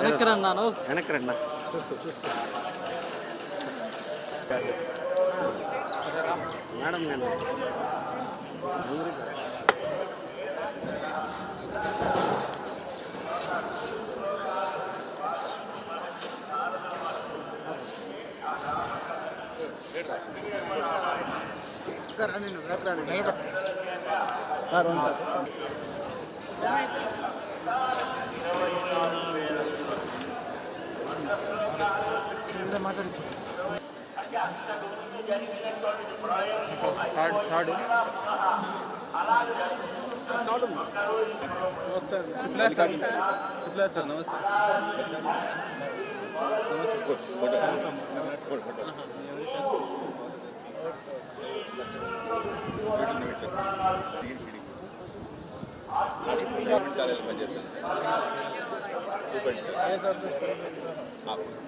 వెనక్కిరన్నాను వెనక్కిరన్నా చూసుకో మేడం నేను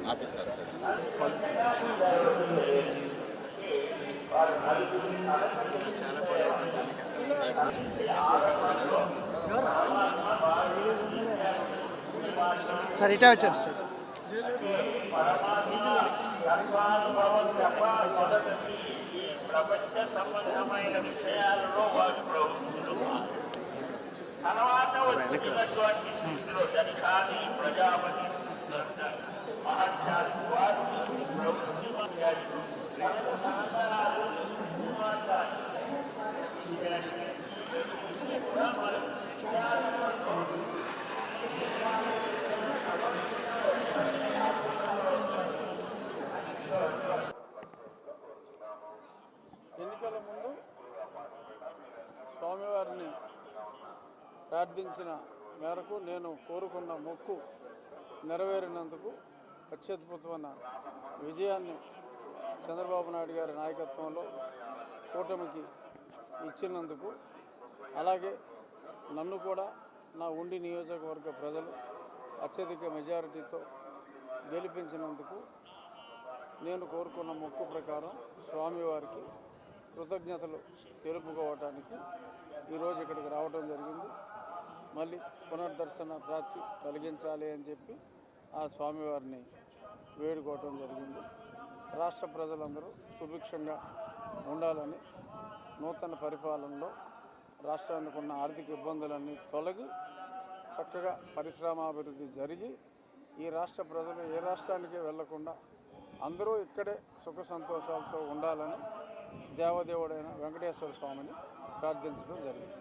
office sir sir ఇటే వచ్చారు ప్రపంచ సంబంధమైన విషయాలలో తర్వాత వచ్చినటువంటి స్థితిలో దర్శాన్ని ప్రజాపతి మహత్యాలు వారు ప్రవృత్తి ఎన్నికల ముందు స్వామివారిని ప్రార్థించిన మేరకు నేను కోరుకున్న మొక్కు నెరవేరినందుకు అత్యద్భుతమైన విజయాన్ని చంద్రబాబు నాయుడు గారి నాయకత్వంలో కూటమికి ఇచ్చినందుకు, అలాగే నన్ను కూడా నా ఉండి నియోజకవర్గ ప్రజలు అత్యధిక మెజారిటీతో గెలిపించినందుకు నేను కోరుకున్న మొక్కు ప్రకారం స్వామివారికి కృతజ్ఞతలు తెలుపుకోవటానికి ఈరోజు ఇక్కడికి రావడం జరిగింది. మళ్ళీ పునర్దర్శన ప్రాప్తి కలిగించాలి అని చెప్పి ఆ స్వామివారిని వేడుకోవటం జరిగింది. రాష్ట్ర ప్రజలందరూ సుభిక్షంగా ఉండాలని, నూతన పరిపాలనలో రాష్ట్రానికి ఉన్న ఆర్థిక ఇబ్బందులన్నీ తొలగి చక్కగా పరిశ్రమాభివృద్ధి జరిగి ఈ రాష్ట్ర ప్రజలు ఏ రాష్ట్రానికి వెళ్లకుండా అందరూ ఇక్కడే సుఖ సంతోషాలతో ఉండాలని దేవదేవుడైన వెంకటేశ్వర స్వామిని ప్రార్థించడం జరిగింది.